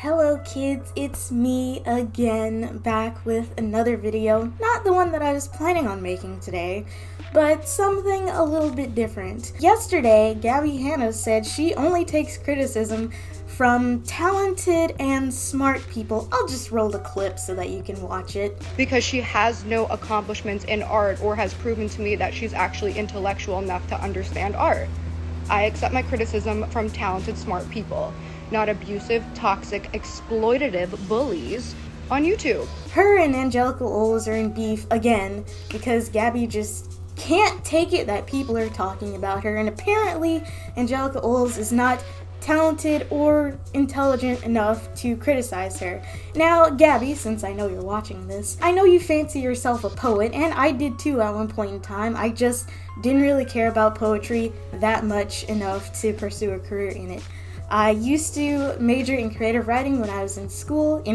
Hello kids, it's me again, back with another video. Not the one that I was planning on making today, but something a little bit different. Yesterday, Hanna said she only takes criticism from talented and smart people. I'll just roll the clip so that you can watch it. Because she has no accomplishments in art or has proven to me that she's actually intellectual enough to understand art. I accept my criticism from talented, smart people, not abusive, toxic, exploitative bullies on YouTube. Her and Angelica Oles are in beef again because Gabbie just can't take it that people are talking about her, and apparently Angelica Oles is not talented or intelligent enough to criticize her. Now, Gabbie, since I know you're watching this, I know you fancy yourself a poet, and I did too at one point in time. I just didn't really care about poetry that much enough to pursue a career in it. I used to major in creative writing when I was in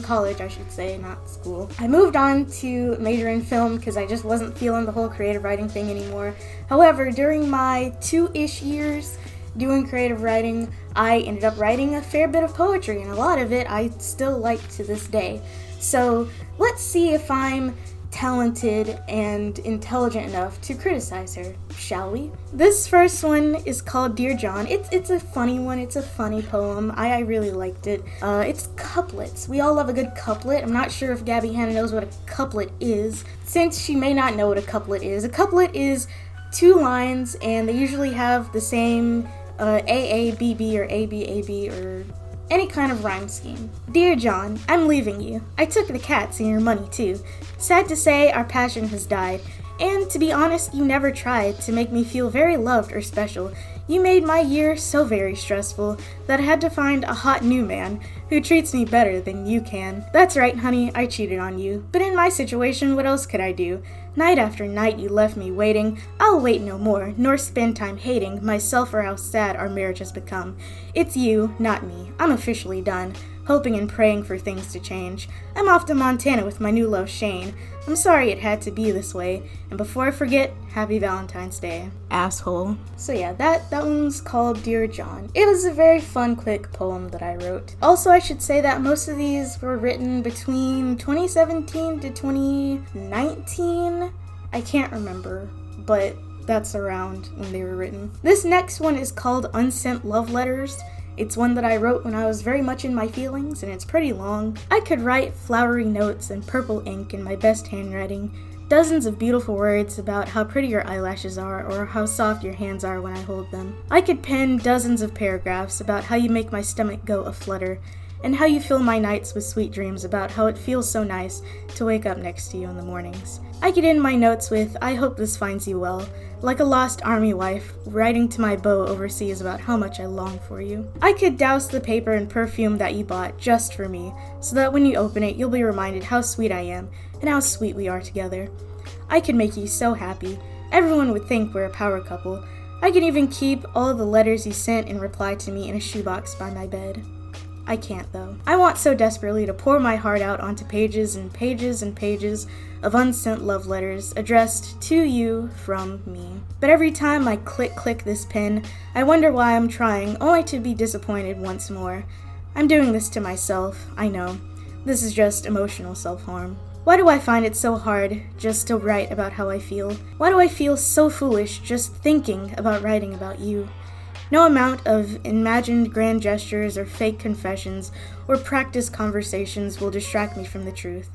college I should say, not school. I moved on to major in film because I just wasn't feeling the whole creative writing thing anymore. However, during my 2-ish years doing creative writing, I ended up writing a fair bit of poetry, and a lot of it I still like to this day. So let's see if I'm talented and intelligent enough to criticize her, shall we? This first one is called Dear John. It's a funny one. It's a funny poem. I really liked it. It's couplets. We all love a good couplet. I'm not sure if Hanna knows what a couplet is, since she may not know what a couplet is. A couplet is 2 lines, and they usually have the same AABB or ABAB or any kind of rhyme scheme. Dear John, I'm leaving you. I took the cats and your money too. Sad to say, our passion has died. And to be honest, you never tried to make me feel very loved or special. You made my year so very stressful that I had to find a hot new man who treats me better than you can. That's right, honey, I cheated on you. But in my situation, what else could I do? Night after night you left me waiting. I'll wait no more, nor spend time hating myself or how sad our marriage has become. It's you, not me. I'm officially done, hoping and praying for things to change. I'm off to Montana with my new love, Shane. I'm sorry it had to be this way, and before I forget, happy Valentine's Day. Asshole. So yeah, that one's called Dear John. It was a very fun, quick poem that I wrote. Also, I should say that most of these were written between 2017 to 2019. I can't remember, but that's around when they were written. This next one is called Unsent Love Letters. It's one that I wrote when I was very much in my feelings, and it's pretty long. I could write flowery notes in purple ink in my best handwriting, dozens of beautiful words about how pretty your eyelashes are or how soft your hands are when I hold them. I could pen dozens of paragraphs about how you make my stomach go aflutter, and how you fill my nights with sweet dreams about how it feels so nice to wake up next to you in the mornings. I could end my notes with, I hope this finds you well, like a lost army wife writing to my beau overseas about how much I long for you. I could douse the paper in perfume that you bought just for me, so that when you open it, you'll be reminded how sweet I am and how sweet we are together. I could make you so happy. Everyone would think we're a power couple. I could even keep all the letters you sent in reply to me in a shoebox by my bed. I can't, though. I want so desperately to pour my heart out onto pages and pages and pages of unsent love letters addressed to you from me. But every time I click this pen, I wonder why I'm trying, only to be disappointed once more. I'm doing this to myself, I know. This is just emotional self-harm. Why do I find it so hard just to write about how I feel? Why do I feel so foolish just thinking about writing about you? No amount of imagined grand gestures or fake confessions or practiced conversations will distract me from the truth.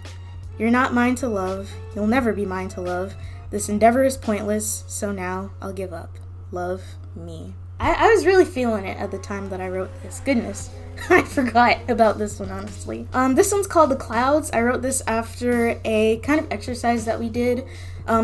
You're not mine to love. You'll never be mine to love. This endeavor is pointless, so now I'll give up. Love me. I was really feeling it at the time that I wrote this. Goodness, I forgot about this one, honestly. This one's called The Clouds. I wrote this after a kind of exercise that we did.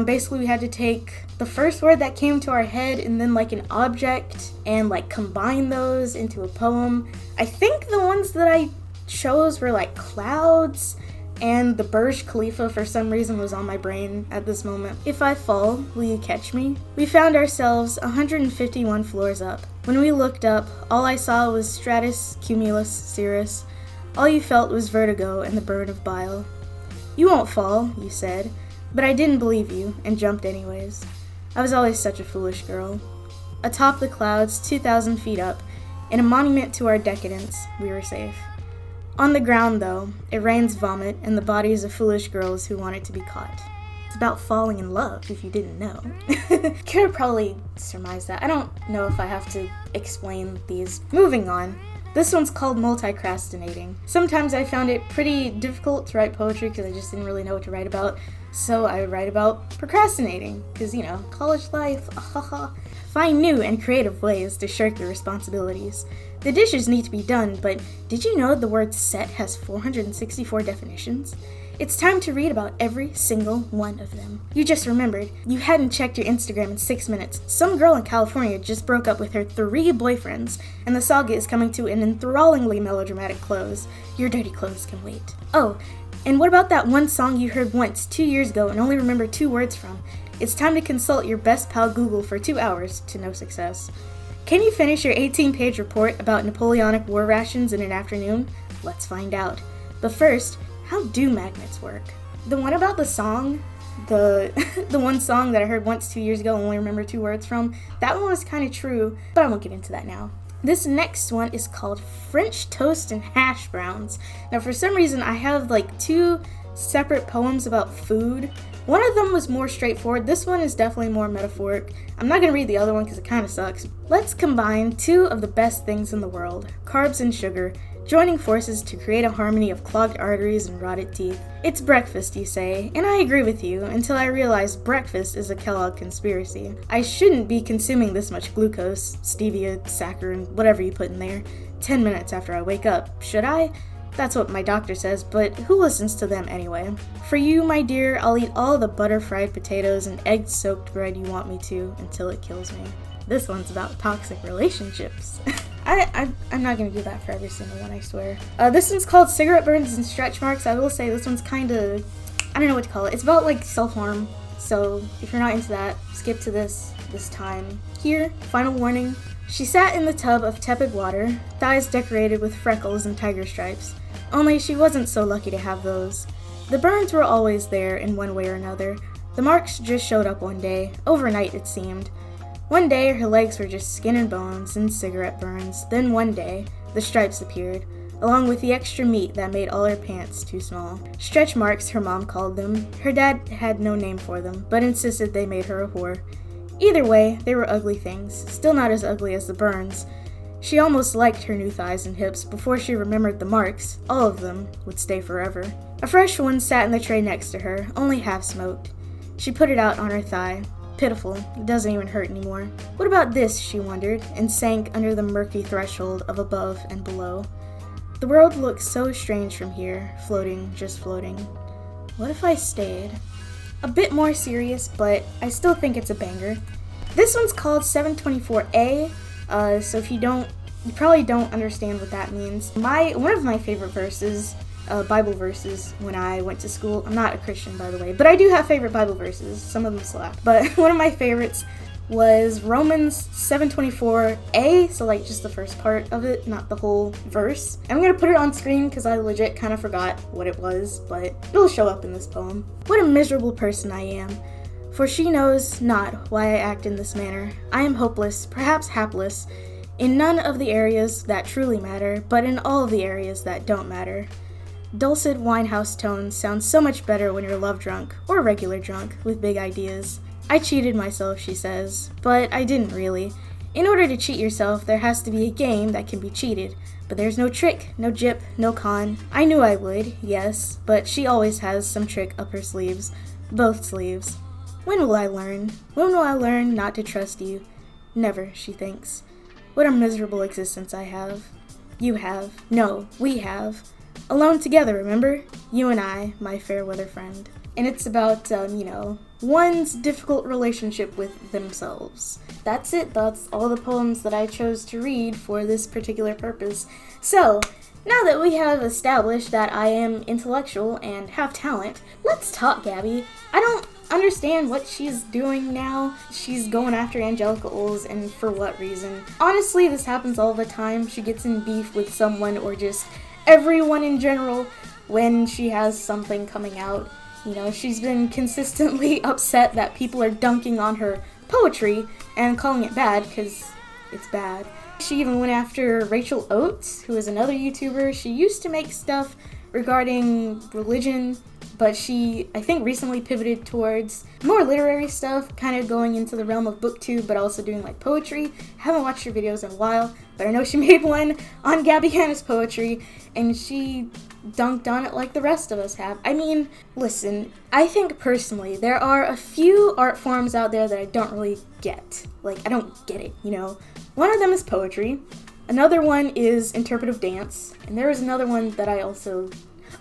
Basically, we had to take the first word that came to our head and then like an object and like combine those into a poem. I think the ones that I chose were like clouds, and the Burj Khalifa for some reason was on my brain at this moment. If I fall, will you catch me? We found ourselves 151 floors up. When we looked up, all I saw was stratus, cumulus, cirrus. All you felt was vertigo and the burn of bile. You won't fall, you said, but I didn't believe you and jumped anyways. I was always such a foolish girl. Atop the clouds, 2,000 feet up, in a monument to our decadence, we were safe. On the ground, though, it rains vomit and the bodies of foolish girls who want it to be caught. It's about falling in love, if you didn't know. Could probably surmise that. I don't know if I have to explain these. Moving on. This one's called multicrastinating. Sometimes I found it pretty difficult to write poetry because I just didn't really know what to write about. So I would write about procrastinating because, college life, Find new and creative ways to shirk your responsibilities. The dishes need to be done, but did you know the word set has 464 definitions? It's time to read about every single one of them. You just remembered, you hadn't checked your Instagram in 6 minutes. Some girl in California just broke up with her 3 boyfriends, and the saga is coming to an enthrallingly melodramatic close. Your dirty clothes can wait. Oh, and what about that one song you heard once 2 years ago and only remember 2 words from? It's time to consult your best pal Google for 2 hours to no success. Can you finish your 18-page report about Napoleonic war rations in an afternoon? Let's find out. But first, how do magnets work? The one about the song, the one song that I heard once 2 years ago and only remember 2 words from, that one was kind of true, but I won't get into that now. This next one is called French Toast and Hash Browns. Now, for some reason, I have 2 separate poems about food. One of them was more straightforward. This one is definitely more metaphoric. I'm not going to read the other one because it kind of sucks. Let's combine 2 of the best things in the world, carbs and sugar, joining forces to create a harmony of clogged arteries and rotted teeth. It's breakfast, you say, and I agree with you until I realized breakfast is a Kellogg conspiracy. I shouldn't be consuming this much glucose, stevia, saccharin, whatever you put in there, 10 minutes after I wake up, should I? That's what my doctor says, but who listens to them anyway? For you, my dear, I'll eat all the butter-fried potatoes and egg-soaked bread you want me to until it kills me. This one's about toxic relationships. I'm not going to do that for every single one, I swear. This one's called Cigarette Burns and Stretch Marks. I will say this one's kind of, I don't know what to call it. It's about self-harm, so if you're not into that, skip to this time. Here, final warning. She sat in the tub of tepid water, thighs decorated with freckles and tiger stripes. Only she wasn't so lucky to have those. The burns were always there in one way or another. The marks just showed up one day, overnight it seemed. One day her legs were just skin and bones and cigarette burns. Then one day, the stripes appeared, along with the extra meat that made all her pants too small. Stretch marks, her mom called them. Her dad had no name for them, but insisted they made her a whore. Either way, they were ugly things, still not as ugly as the burns. She almost liked her new thighs and hips before she remembered the marks, all of them, would stay forever. A fresh one sat in the tray next to her, only half smoked. She put it out on her thigh. Pitiful, it doesn't even hurt anymore. What about this, she wondered, and sank under the murky threshold of above and below. The world looked so strange from here, floating, just floating. What if I stayed? A bit more serious, but I still think it's a banger. This one's called 724A, so if you probably don't understand what that means. One of my favorite verses, Bible verses, when I went to school, I'm not a Christian, by the way, but I do have favorite Bible verses. Some of them slap. But one of my favorites was Romans 7:24a, so just the first part of it, not the whole verse. I'm going to put it on screen because I legit kind of forgot what it was, but it'll show up in this poem. What a miserable person I am, for she knows not why I act in this manner. I am hopeless, perhaps hapless, in none of the areas that truly matter, but in all of the areas that don't matter. Dulcet winehouse tones sound so much better when you're love drunk, or regular drunk, with big ideas. I cheated myself, she says, but I didn't really. In order to cheat yourself, there has to be a game that can be cheated, but there's no trick, no jip, no con. I knew I would, yes, but she always has some trick up her sleeves, both sleeves. When will I learn? When will I learn not to trust you? Never, she thinks. What a miserable existence I have. You have. No, we have. Alone together, remember? You and I, my fair weather friend. And it's about, one's difficult relationship with themselves. That's it. That's all the poems that I chose to read for this particular purpose. So, now that we have established that I am intellectual and have talent, let's talk, Gabbie. I don't understand what she's doing now. She's going after Angelica Oles, and for what reason? Honestly, this happens all the time. She gets in beef with someone or just everyone in general when she has something coming out. She's been consistently upset that people are dunking on her poetry and calling it bad because it's bad. She even went after Rachel Oates, who is another YouTuber. She used to make stuff regarding religion, but she, I think, recently pivoted towards more literary stuff, kind of going into the realm of booktube, but also doing like poetry. Haven't watched her videos in a while, but I know she made one on Gabbie Hanna's poetry, and she dunked on it like the rest of us have. I mean, listen, I think personally there are a few art forms out there that I don't really get. Like, I don't get it, you know? One of them is poetry. Another one is interpretive dance. And there is another one that I also...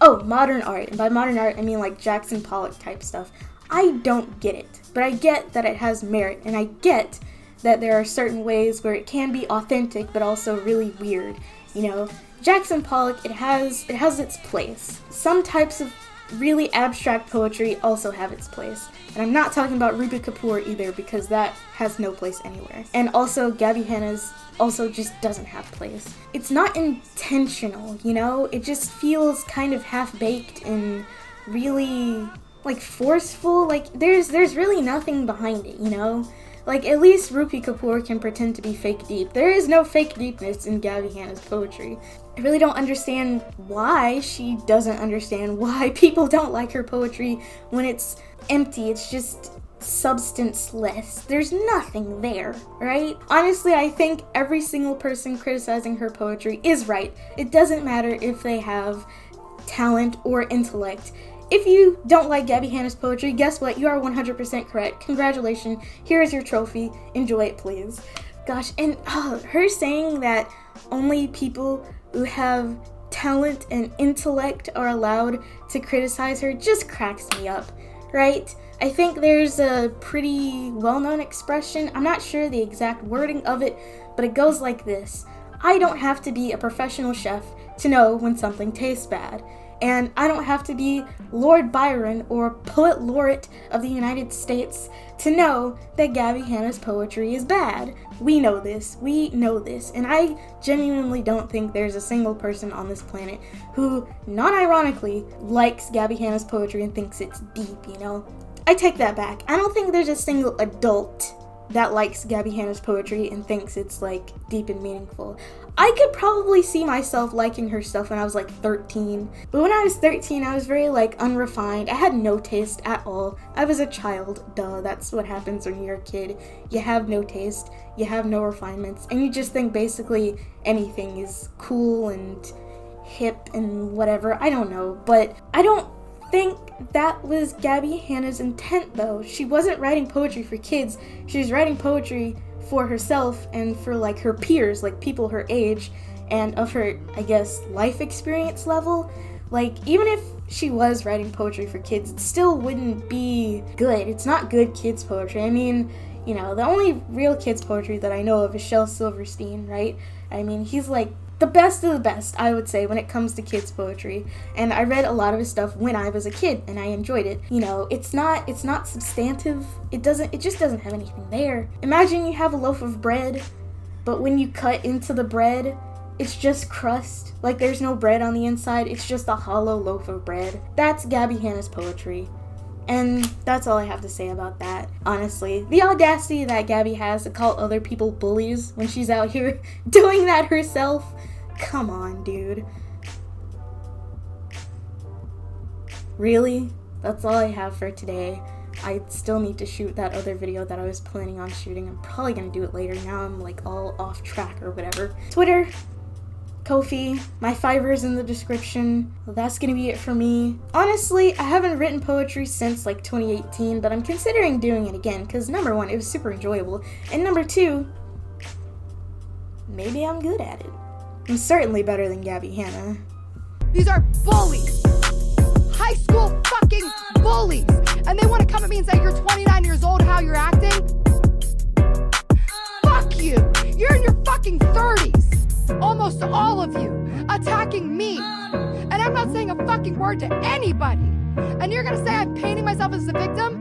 Oh, modern art. And by modern art, I mean like Jackson Pollock type stuff. I don't get it. But I get that it has merit. And I get that there are certain ways where it can be authentic, but also really weird, you know? Jackson Pollock, it has its place. Some types of really abstract poetry also have its place. And I'm not talking about Rupi Kapoor either, because that has no place anywhere. And also, Gabbie Hanna's also just doesn't have place. It's not intentional, you know? It just feels kind of half-baked and really, like, forceful. Like, there's really nothing behind it, you know? Like, at least Rupi Kapoor can pretend to be fake deep. There is no fake deepness in Gabbie Hanna's poetry. I really don't understand why she doesn't understand why people don't like her poetry when it's empty. It's just substanceless. There's nothing there, right? Honestly, I think every single person criticizing her poetry is right. It doesn't matter if they have talent or intellect. If you don't like Gabbie Hanna's poetry, guess what? You are 100% correct. Congratulations. Here is your trophy. Enjoy it, please. Gosh, and her saying that only people who have talent and intellect are allowed to criticize her just cracks me up, right? I think there's a pretty well-known expression. I'm not sure the exact wording of it, but it goes like this. I don't have to be a professional chef to know when something tastes bad. And I don't have to be Lord Byron or Poet Laureate of the United States to know that Gabbie Hanna's poetry is bad. We know this. And I genuinely don't think there's a single person on this planet who, non-ironically, likes Gabbie Hanna's poetry and thinks it's deep, you know? I take that back. I don't think there's a single adult that likes Gabbie Hanna's poetry and thinks it's, like, deep and meaningful. I could probably see myself liking her stuff when I was, like, 13. But when I was 13, I was very, like, unrefined. I had no taste at all. I was a child. Duh, that's what happens when you're a kid. You have no taste, you have no refinements, and you just think basically anything is cool and hip and whatever. I don't know, but I don't think that was Gabbie Hanna's intent, though. She wasn't writing poetry for kids. She was writing poetry for herself and for, like, her peers, like people her age and of her, I guess, life experience level. Like, even if she was writing poetry for kids, it still wouldn't be good. It's not good kids poetry. I mean, you know, the only real kids poetry that I know of is Shel Silverstein, right? I mean, he's like the best of the best, I would say, when it comes to kids poetry. And I read a lot of his stuff when I was a kid, and I enjoyed it. You know, it's not substantive. It just doesn't have anything there. Imagine you have a loaf of bread, but when you cut into the bread, it's just crust. Like, there's no bread on the inside. It's just a hollow loaf of bread. That's Gabbie Hanna's poetry. And that's all I have to say about that, honestly. The audacity that Gabbie has to call other people bullies when she's out here doing that herself. Come on, dude. Really? That's all I have for today. I still need to shoot that other video that I was planning on shooting. I'm probably gonna do it later. Now I'm like all off track or whatever. Twitter, Ko-fi, my Fiverr's in the description. Well, that's gonna be it for me. Honestly, I haven't written poetry since like 2018, but I'm considering doing it again because number one, it was super enjoyable, and number two, maybe I'm good at it. I'm certainly better than Gabbie Hanna. These are bullies! High school fucking bullies! And they want to come at me and say, you're 29 years old, how you're acting? Fuck you! You're in your fucking 30s! Almost all of you attacking me! And I'm not saying a fucking word to anybody! And you're gonna say I'm painting myself as a victim?